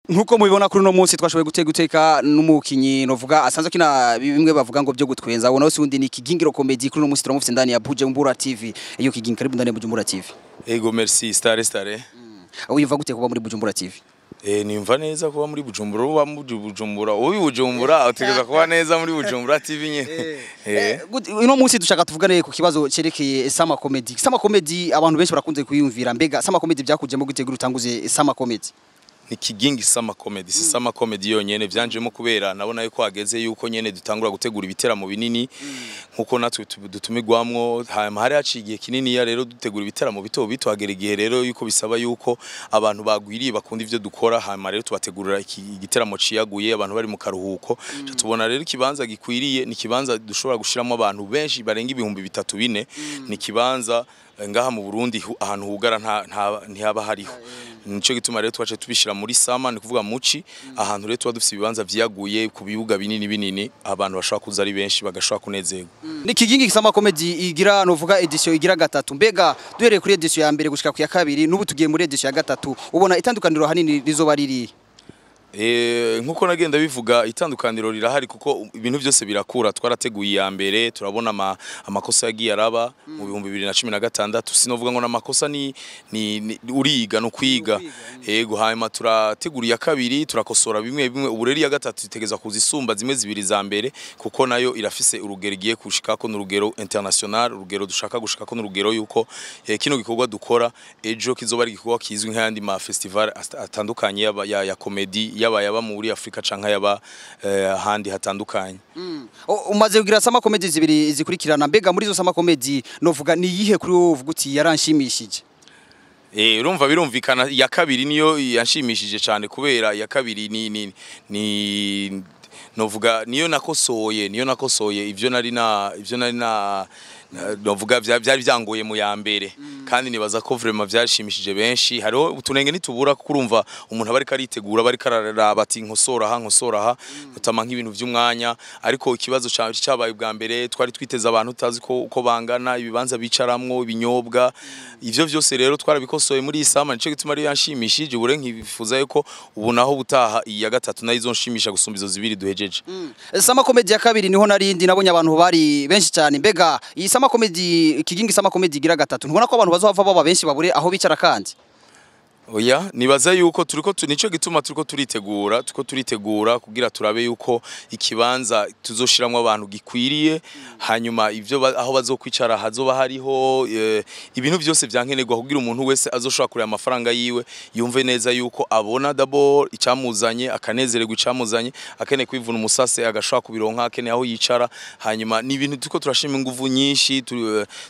Nkuko mubibona kuri no munsi twashoboye guteka n'umukinyi novuga asanzwe kina bimwe bavuga ngo byo gutwenza ubona wese undi ni Kigingiro Comedy kuri no munsi turamufite ndani ya Bujumbura TV iyo Kigingiro karibu ndani ya Bujumbura TV. Ego merci stare. Uyiva gute kuba muri Bujumbura TV? Nimva neza kuba muri Bujumbura uba muri Bujumbura Bujumbura utegeza kuba neza muri Bujumbura TV nye. Ino munsi dushaka tuvugane ku kibazo cerekeye Sama Comedy. Sama Comedy abantu benshi barakunze kuyumvira mbega Sama Comedy byakujemo gutegura utanguze Sama Comedy. Ni Kigingi Sama Comedy si Sama Comedy yonyene vyanjemo kubera nabona yuko hageze yuko nyene dutangura gutegura ibiteramo binini nkuko natwe dutumigwamwo hari hacigiye kinini ya rero dutegura ibiteramo bito hagera igihe rero yuko bisaba yuko abantu bagwiriye bakunda ivyo dukora hama rero tubategurira igiteramo ciyaguye abantu bari mu karuhuko tubona rero kibanza gikwiriye ni kibanza dushobora gushiramo abantu benshi barenga ibihumbi 3-4 ni kibanza ngaha mu Burundi ahantu hugara ntihaba hariho nico gituma rero twaje tubishira muri Sama ni kuvuga muci ahantu rero tuba dufite ibibanza vyaguye ku bibuga binini abantu bashaka kuza ari benshi bagashaka kunezerwa. Ni Kigingi Sama Comedy igira novuga edition igira gatatu mbega duhereye kuri edition ya mbere gushika ku ya kabiri n'ubu tugiye muri edition ya gatatu ubona itandukaniro hanini rizoba riri nkuko nagenda bivuga itandukaniro rirahari kuko ibintu byose birakura twarateguye ya mbere turabona amakosa yagiye araba mu 2016 sinovuga ngo namakosa ni uriga no kwiga yego hanyuma turateguriye kabiri turakosora bimwe ubureri ya gatatu itegeza kuzisumba zimwe zibiri za mbere kuko nayo irafise urugero igiye kushikako n'urugero international urugero dushaka gushikako n'urugero yuko kino gikorwa dukora ejo kizoba ari gikorwa kizwi nk'ayandi ma festival atandukanye ya comedy yaba muri Afrika canka yaba handi hatandukanye. Umaze kugira Sama Comedy zibiri zikurikirana mbega muri zo Sama Comedy novuga ni yihe kuri wowe uvuga uti yaranshimishije? Urumva birumvikana ya kabiri niyo yanshimishije cyane kubera ya kabiri ni novuga niyo nakosoye ivyo nari na novuga byari byangoye mu ya mbere kandi nibaza ko vraiment byarishimishije benshi hariho utunenge nitubura kurumva umuntu abari karitegura bari kararaba ati nkosora utama nk'ibintu by'umwanya ariko ikibazo cyabaye bwa mbere twari twiteza abantu utazi ko bangana ibibanza bicaramwo ibinyobwa ivyo byose rero twarabikosoye muri Sama nico gituma ari yanshimishije ubure nkibifuza yuko ubu naho butaha iya gatatu nayo izonshimisha gusumba izo zibiri duhejeje. Sama Comedy ya kabiri niho narindi nabonye abantu bari benshi cyane mbega iyi Sama Comedy Kigingi Sama Comedy igira gatatu ntubona ko abantu bazohava baba benshi babure aho bicara kandi oya nibaza yuko nico gituma turiko turitegura kugira turabe yuko ikibanza tuzoshiramwe abantu gikwiriye hanyuma ivyo aho bazokwicara hazoba hariho ibintu byose byankenerwa kugira umuntu wese azoshobora kureba amafaranga yiwe yumve neza yuko abona d'abord icamuzanye akanezererwa icamuzanye akene kwivuna umusase agashobora kubironka akene aho yicara hanyuma ni ibintu tuko turashima inguvu nyinshi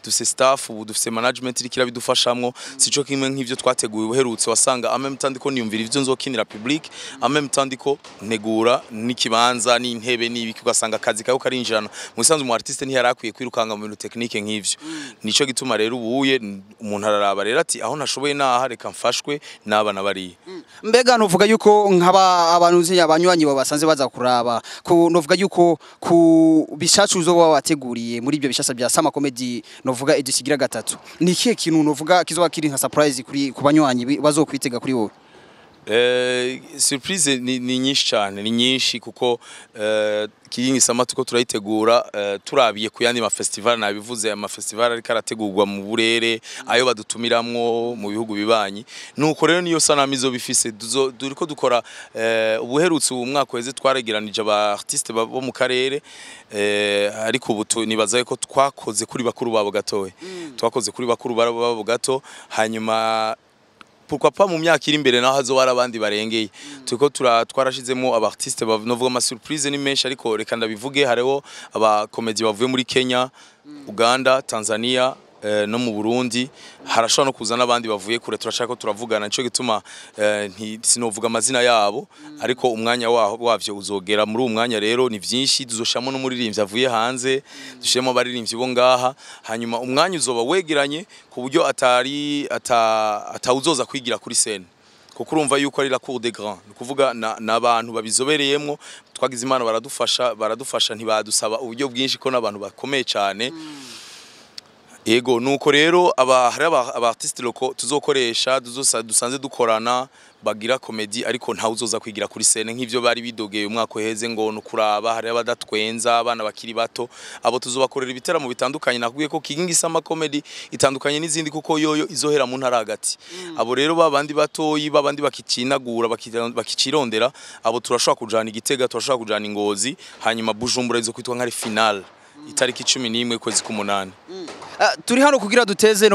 dufise staff ubu dufise management irikira bidufashamwo sico kimwe nk'ivyo twateguye uherutse wasanga ameme tandiko niyumvira ivyo nzokinira public ameme tandiko negura n'ikibanza n'intebe n'ibiki ugasanga akazi kayo karinjirana mu bisanzwe mu artiste ntiyarakwiye kwirukanga mu bintu technique nk'ivyo nico gituma rero ubuye umuntu araraba rero ati aho nashoboye naha reka mfashwe n'abana bari mbega nuvuga yuko nk'aba abantu abanywanyi basanze baza kuraba ko nuvuga yuko ku bishacu uzoba wateguriye muri ibyo bishasa bya Sama Comedy nuvuga edusigira gatatu ni kihe kintu nuvuga kizoba kiri nka surprise kuri ku banywanyi bazokwitega kuri wowe? Surprise ni nyinshi cyane ni nyinshi kuko Kigingi Sama tuko turayitegura turabiye ku yandi ma festival nabivuze ama festival ari karategurwa mu burere ayo badutumiramwo mu bihugu bibanyi nuko rero niyo sanamizo bifise duriko dukora ubuherutse umwaka weze twaregeranije aba artiste bo mu karere ariko ubu nibaza ko twakoze kuri bakuru babo gatoye twakoze kuri bakuru babo gato hanyuma pourquoi pas mu myaka iri imbere naho hazo barabandi barengeye tuko twarashizemo aba artiste bavuga ama surprise ni menshi ariko reka ndabivuge hariho aba comedy bavuye muri Kenya Uganda Tanzania no mu Burundi harashobora no kuzana abandi bavuye kure turashaka ko turavugana nico gituma sinovuga amazina yabo ariko umwanya wavyo uzogera muri umwanya rero ni vyinshi duzoshamo no muririmbyi avuye hanze dushemo abaririmbyi bo ngaha hanyuma umwanya uzoba wegeranye ku buryo atawuzoza kwigira kuri scene kuko urumva yuko ari la cour des grands nukuvuga nabantu babizobereyemmo twagize imana baradufasha ntibadusaba uburyo bwinshi ko nabantu bakomeye cyane Ego nuko rero hari aba artiste loko tuzokoresha dusanze dukorana bagira comedy ariko nta uzoza kwigira kuri scene nk'ivyo bari bidogeye umwaka uheze ngo nukuraba hari abadatwenza abana bakiri bato abo tuzobakorera ibiteramo bitandukanye nakubwiye ko King Sama comedy itandukanye n'izindi kuko yoyo izohera mu ntara hagati abo rero babandi batoyi babandi bakicinagura bakicirondera abo turashobora kujana Igitega turashobora kujana Ingozi hanyuma Bujumbura izo kwitwa nk'ari final itariki 11 kwezi k'umunani. Turi hano kugira duteze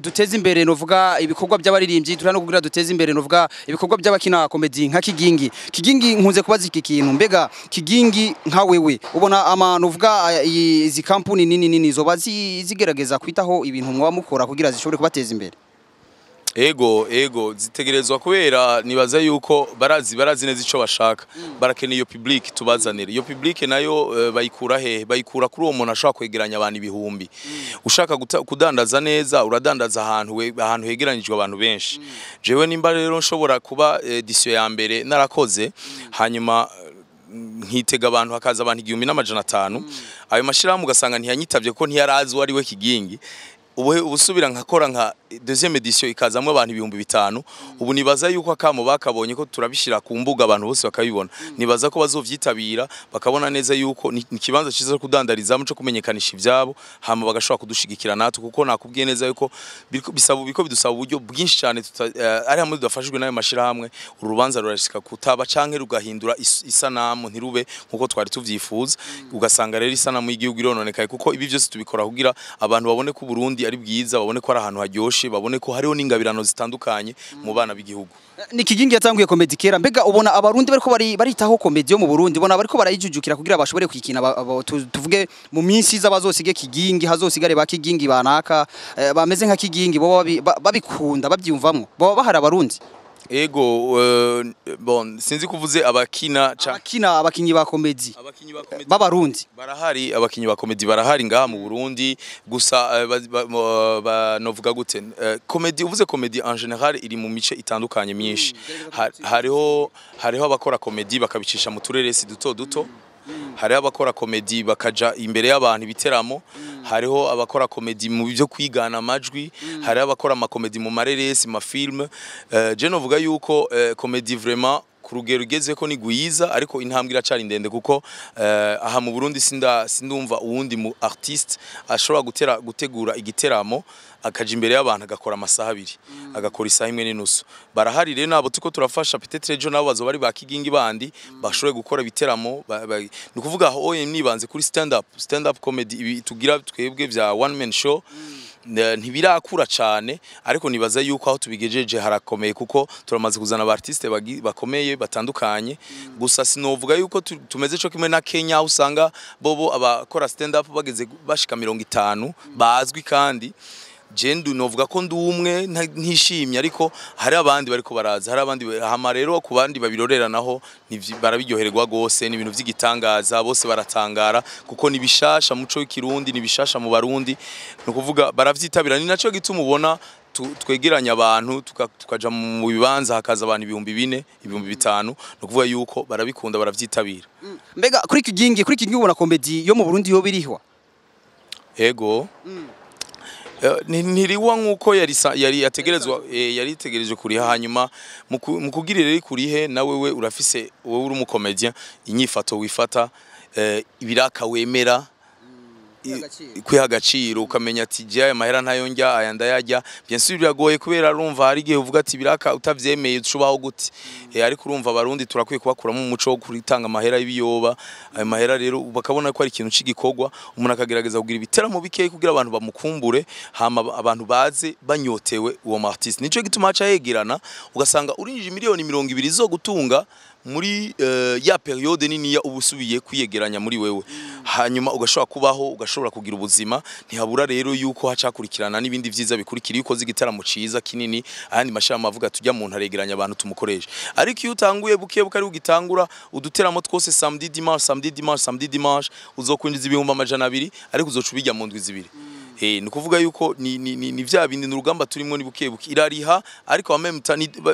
duteze imbere novuga ibikorwa by'abaririmbyi turi hano kugira duteze imbere novuga ibikorwa by'abakina comedy nka Kigingi nkunze kubaza iki kintu mbega Kigingi nka wewe ubona novuga izi company nini zoba zigerageza kwitaho ibintu mwa mukora kugira zishobore kubateza imbere. Ego zitegerezwa kubera nibaza yuko barazi neza ico bashaka barakeneye iyo public tubazanira iyo public nayo bayikura bayikura kuri uwo muntu ashaka kwegeranya abantu ibihumbi ushaka kudandaza neza uradandaza ahantu hegeranijwe abantu benshi jewe nimba rero nshobora kuba edition ya mbere narakoze hanyuma nkitega abantu hakaza abantu 1500 ayo mashirahamwe ugasanga ntiyanyitavye ko ntiyarazi wari we Kigingi ubusubira nkakora nka deuxième edition ikazamwe abantu 5000 ubu nibaza yuko akamo bakabonye ko turabishira ku mbuga abantu bose bakabibona nibaza ko bazovyitabira bakabona neza yuko ni kibanza ciza kudandariza mu cyo kumenyekanisha ivyabo hama bagashobora kudushigikira natwe kuko nakubwiye neza yuko bidusaba uburyo bwinshi cyane ari hamwe dufashijwe nayo mashira hamwe urubanza rurashika kutaba canke rugahindura isanamu ntirube nkuko twari tuvyifuza ugasanga rero isanamu y'igihugu irononekaye kuko ibi byose tubikora kugira abantu babone ko Burundi ari bwiza babone ko ari ahantu haryoshe babone ko hariho n'ingabirano zitandukanye mu bana b'igihugu. Ni Kigingi yatanguye comedy kera mbega ubona abarundi bariko baritaho comedy yo mu Burundi ubona bariko barayijujukira kugira bashobore kwikina tuvuge mu minsi z'abazosige Kigingi hazosigare ba Kigingi banaka bameze nka Kigingi bo babikunda babyumvamwo bo bahara abarundi. Bon sinzi kuvuze abakinyi ba comedy b'abarundi barahari abakinyi ba comedy barahari ngaha mu Burundi gusa novuga gute comedy uvuze comedy en général iri mu mice itandukanye myinshi hariho abakora comedy bakabicisha mu tureresi duto hariho abakora comedy bakaja imbere y'abantu biteramo hariho abakora comedy mu byo kwigana amajwi hariho abakora ama comedy mu mareresi ma film je novuga yuko comedy vraiment kurugero ugeze ko ni guyiza ariko intambwe iracari ndende kuko aha mu Burundi sindumva uwundi mu artiste ashobora gutegura igiteramo akaja imbere y'abantu agakora amasaha 2 agakora isaha 1:30 barahari rero nabo tuko turafasha peut-être ejo nabo bazo bari ba Kigingi bandi bashoboye gukora ibiteramo ni kuvuga aho nibanze kuri stand up comedy tugira twebwe vya one man show ntibirakura cyane ariko nibaza yuko aho tubigejeje harakomeye kuko turamaze kuzana abartiste bakomeye batandukanye gusa sinovuga yuko tumeze cyo kimwe na Kenya usanga bobo abakora stand up bageze bashika 50 bazwi kandi jendu novuga ko ndumwe ntishimye ariko hari abandi bariko baraza hari abandi hama rero ku bandi babirorera naho barabiryoherwa gose ni ibintu vy'igitangaza bose baratangara kuko ni bishasha muco w'ikirundi ni bishasha mu Barundi no kuvuga baravyitabira ni naco gituma ubona twegeranya abantu tukaja mu bibanza hakaza abantu 4000 5000 no kuvuga yuko barabikunda baravyitabira. Mbega kuri Kigingi ubona comedy yo mu Burundi yo birihwa ntiriwa nkuko yari yategerezwa kuriha hanyuma mu kugirira kurihe nawe we urafise wowe uri umukomedien inyifato wifata ibiraka wemera kwiha agaciro ukamenya ati je aya mahera ntayo njya aya ndayajya bien sûr biragoye kubera urumva hari gihe uvuga ati biraka utavyemeye ushubaho gute ariko urumva abarundi turakwiye kubakuramo umuco wo kuritanga amahera y'ibiyoba ayo mahera rero bakabona ko ari ikintu c'igikorwa umuntu akagerageza kugira ibiteramo bikeye kugira abantu bamukumbure hama abantu baze banyotewe uwo artiste nico gituma aca yegerana ugasanga urinjije miliyoni 200 zo gutunga muri ya periode nini ya ubusubiye kwiyegeranya muri wewe hanyuma ugashobora kubaho ugashobora kugira ubuzima ntihabura rero yuko hacakurikirana n'ibindi vyiza bikurikira yuko zigitaramo ciza kinini ahandi mashama avuga tujya mu ntaregeranya abantu tumukoresha ariko iyo utanguye buke bukari ugitangura uduteramo twose samedi dimanche uzokwinjiza 200 ariko uzoca ubijya mu ndwi zibiri ni kuvuga yuko ni vya bindi n'urugamba turimo ni bukebuke irariha ariko même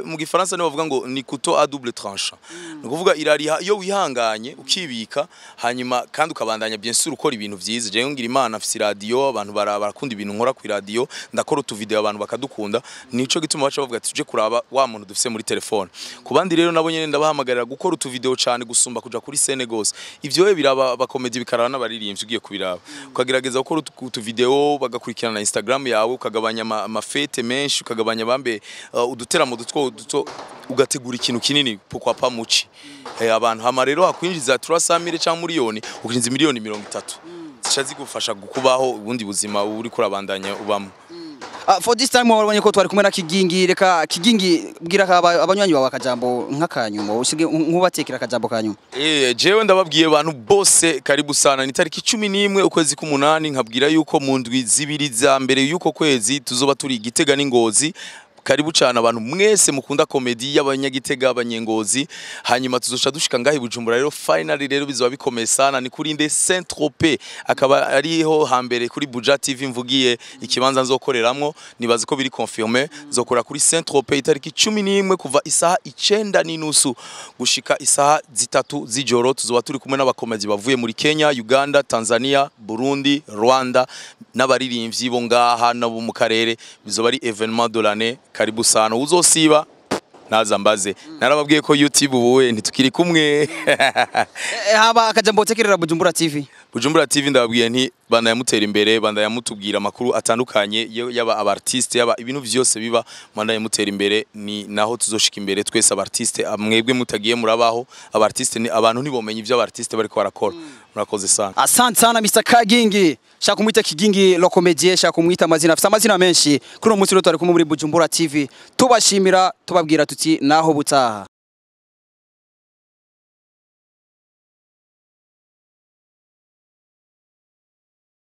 mu gifaransa ne bavuga ngo ni couteau à double tranchant ni kuvuga irariha iyo wihanganye ukibika hanyuma kandi ukabandanya bien sûr ukora ibintu vyiza je ngira Imana afise radio abantu barakunda ibintu nkora ku radio ndakora utu video abantu bakadukunda nico gituma baca bavuga ati tuje kuraba wa muntu dufise muri telefone kubandi rero nabo nyene ndabahamagarira gukora utu video cyane gusumba kuja kuri scene gose ivyo we biraba abakomedi bikarana n'abaririmbyi ugiye kubiraba ukagerageza gukora utu video bagakurikirana na Instagram yawe ukagabanya amafete menshi ukagabanya bambe uduteramo duto ugategura ikintu kinini pourquoi pas muci abantu hama rero hakwinjiza 300,000 cyangwa miliyoni ukinjiza miliyoni 30 zishazi gufasha gukubaho ubundi buzima uri kurabandanya ubamo. For this time wabonye ko twari kumwe na Kigingi reka Kigingi bwira abanywanyi bawe akajambo nk'akanyuma usige nkubatekera akajambo kanyuma. Jewe ndababwiye abantu bose karibu sana ni tariki 11 ukwezi k'umunani nkabwira yuko mu ndwi zibiri za mbere yuko kwezi tuzoba turi Gitega n'Ingozi karibu cyane abantu mwese mukunda komedi y'abanyagitega abanyengozi hanyuma tuzoca dushika ngahi Bujumbura rero finally rero bizoba bikomeye sana ni kuri nde Saint-Tropez akaba ariho hambere kuri Buja TV mvugiye ikibanza nzokoreramwo nibaze ko biri confirmé zokora kuri Saint-Tropez itariki 11 kuva isaha 9:30 gushika isaha 3 z'ijoro tuzoba turi kumwe n'abakomedi bavuye muri Kenya, Uganda, Tanzania, Burundi, Rwanda n'abaririmbyi bo ngaha nabo mu karere bizoba ari événement de l'année karibu sana uzosiba nazambaze narababwiye ko YouTube ubuwe ntitukiri kumwe haba akajambo tekerera Bujumbura TV ndababwiye nti banda yamutera imbere banda yamutubwira amakuru atandukanye yaba abartiste yaba ibintu byose biba banda yamutera imbere ni naho tuzoshika imbere twese abartiste mwebwe mutagiye murabaho abartiste ni abantu ntibomenye ivyo abartiste bariko barakora murakoze sana. Asante sana Mr. Kagingi shaka kumwita Kigingi lo comedie shaka kumwita amazina afite amazina menshi kuri umunsi rero twari kumwe muri Bujumbura TV tubashimira tubabwira tuti naho butaha.